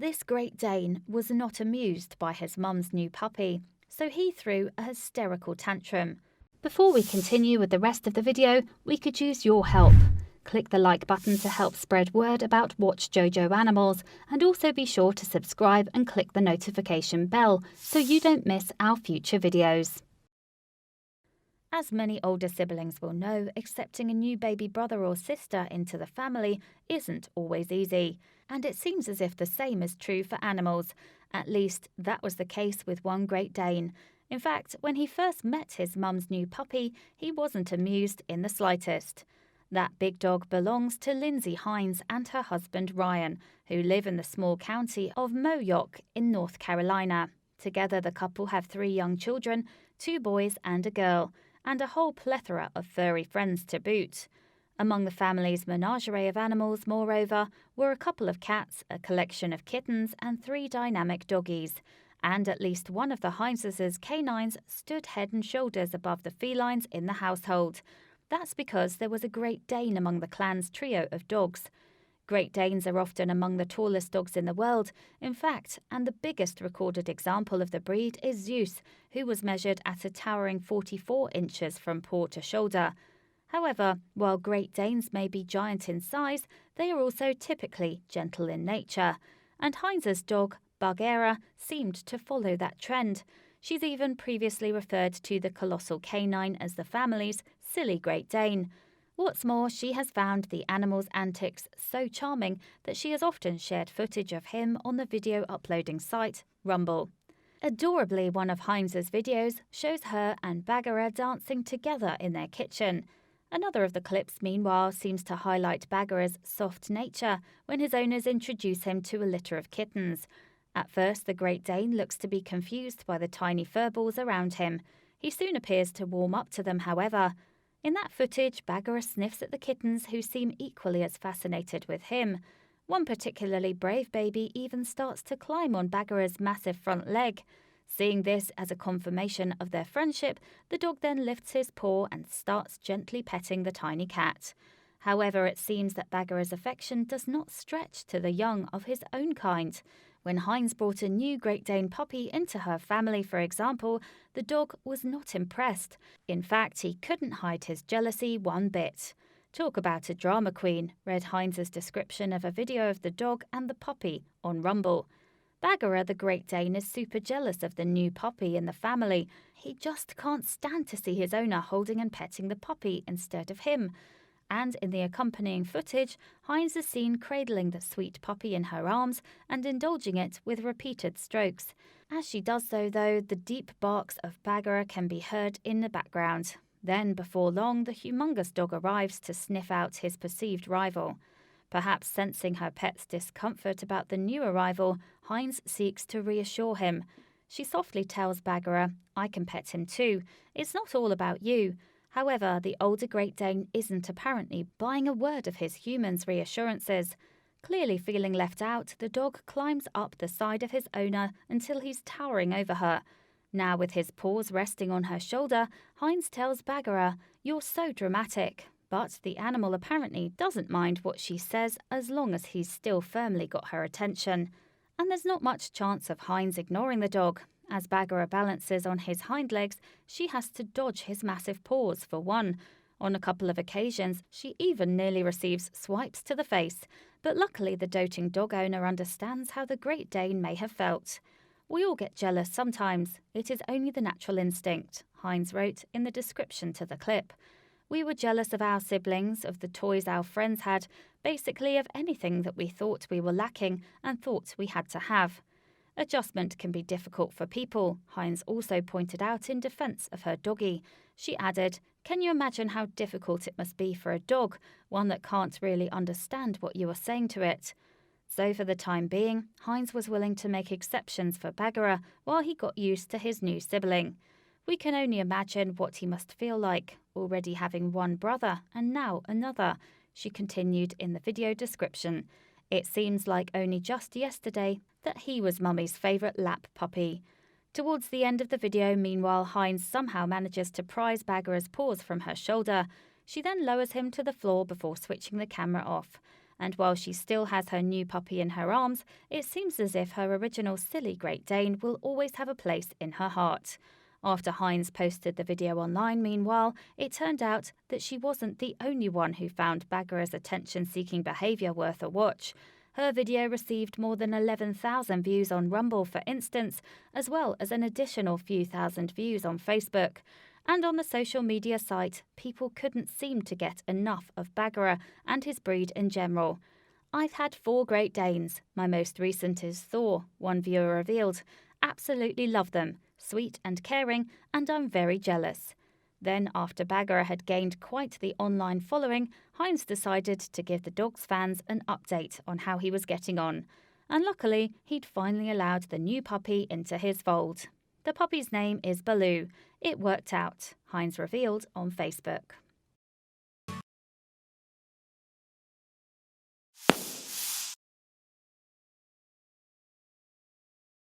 this Great Dane was not amused by his mum's new puppy, so he threw a hysterical tantrum. Before we continue with the rest of the video, we could use your help. Click the like button to help spread word about watchJojo animals, and also be sure to subscribe and click the notification bell so you don't miss our future videos. As many older siblings will know, accepting a new baby brother or sister into the family isn't always easy, and it seems as if the same is true for animals. At least that was the case with one Great Dane. In fact, when he first met his mum's new puppy, he wasn't amused in the slightest. That big dog belongs to Lindsay Hines and her husband Ryan, who live in the small county of Moyock in North Carolina. Together the couple have 3 young children, 2 boys and a girl, and a whole plethora of furry friends to boot. Among the family's menagerie of animals, moreover, were a couple of cats, a collection of kittens and 3 dynamic doggies. And at least one of the Hineses' canines stood head and shoulders above the felines in the household. That's because there was a Great Dane among the clan's trio of dogs. Great Danes are often among the tallest dogs in the world, in fact, and the biggest recorded example of the breed is Zeus, who was measured at a towering 44 inches from paw to shoulder. However, while Great Danes may be giant in size, they are also typically gentle in nature. And Heinz's dog, Bagheera, seemed to follow that trend. She's even previously referred to the colossal canine as the family's silly Great Dane. What's more, she has found the animal's antics so charming that she has often shared footage of him on the video uploading site, Rumble. Adorably, one of Heinz's videos shows her and Bagheera dancing together in their kitchen. Another of the clips, meanwhile, seems to highlight Bagheera's soft nature when his owners introduce him to a litter of kittens. At first, the Great Dane looks to be confused by the tiny furballs around him. He soon appears to warm up to them, however. In that footage, Bagheera sniffs at the kittens, who seem equally as fascinated with him. One particularly brave baby even starts to climb on Bagheera's massive front leg. Seeing this as a confirmation of their friendship, the dog then lifts his paw and starts gently petting the tiny cat. However, it seems that Bagheera's affection does not stretch to the young of his own kind. When Heinz brought a new Great Dane puppy into her family, for example, the dog was not impressed. In fact, he couldn't hide his jealousy one bit. Talk about a drama queen, read Heinz's description of a video of the dog and the puppy on Rumble. Bagheera, the Great Dane, is super jealous of the new puppy in the family. He just can't stand to see his owner holding and petting the puppy instead of him. And in the accompanying footage, Heinz is seen cradling the sweet puppy in her arms and indulging it with repeated strokes. As she does so, though, the deep barks of Bagheera can be heard in the background. Then, before long, the humongous dog arrives to sniff out his perceived rival. Perhaps sensing her pet's discomfort about the new arrival, Heinz seeks to reassure him. She softly tells Bagheera, "I can pet him too. It's not all about you." However, the older Great Dane isn't apparently buying a word of his human's reassurances. Clearly feeling left out, the dog climbs up the side of his owner until he's towering over her. Now with his paws resting on her shoulder, Heinz tells Bagheera, "You're so dramatic." But the animal apparently doesn't mind what she says as long as he's still firmly got her attention. And there's not much chance of Heinz ignoring the dog. As Bagheera balances on his hind legs, she has to dodge his massive paws for one. On a couple of occasions, she even nearly receives swipes to the face. But luckily, the doting dog owner understands how the Great Dane may have felt. "We all get jealous sometimes. It is only the natural instinct," Heinz wrote in the description to the clip. "We were jealous of our siblings, of the toys our friends had, basically of anything that we thought we were lacking and thought we had to have." Adjustment can be difficult for people, Heinz also pointed out in defense of her doggy. She added, "Can you imagine how difficult it must be for a dog, one that can't really understand what you are saying to it?" So for the time being, Heinz was willing to make exceptions for Bagheera while he got used to his new sibling. "We can only imagine what he must feel like, already having one brother and now another," she continued in the video description. "It seems like only just yesterday that he was Mummy's favourite lap puppy." Towards the end of the video, meanwhile, Heinz somehow manages to prise Bagheera's paws from her shoulder. She then lowers him to the floor before switching the camera off. And while she still has her new puppy in her arms, it seems as if her original silly Great Dane will always have a place in her heart. After Heinz posted the video online, meanwhile, it turned out that she wasn't the only one who found Bagheera's attention-seeking behaviour worth a watch. Her video received more than 11,000 views on Rumble, for instance, as well as an additional few thousand views on Facebook. And on the social media site, people couldn't seem to get enough of Bagheera and his breed in general. "I've had 4 Great Danes. My most recent is Thor," one viewer revealed. "Absolutely love them. Sweet and caring, and I'm very jealous." Then, after Bagheera had gained quite the online following, Heinz decided to give the dog's fans an update on how he was getting on. And luckily, he'd finally allowed the new puppy into his fold. The puppy's name is Baloo. It worked out, Heinz revealed on Facebook.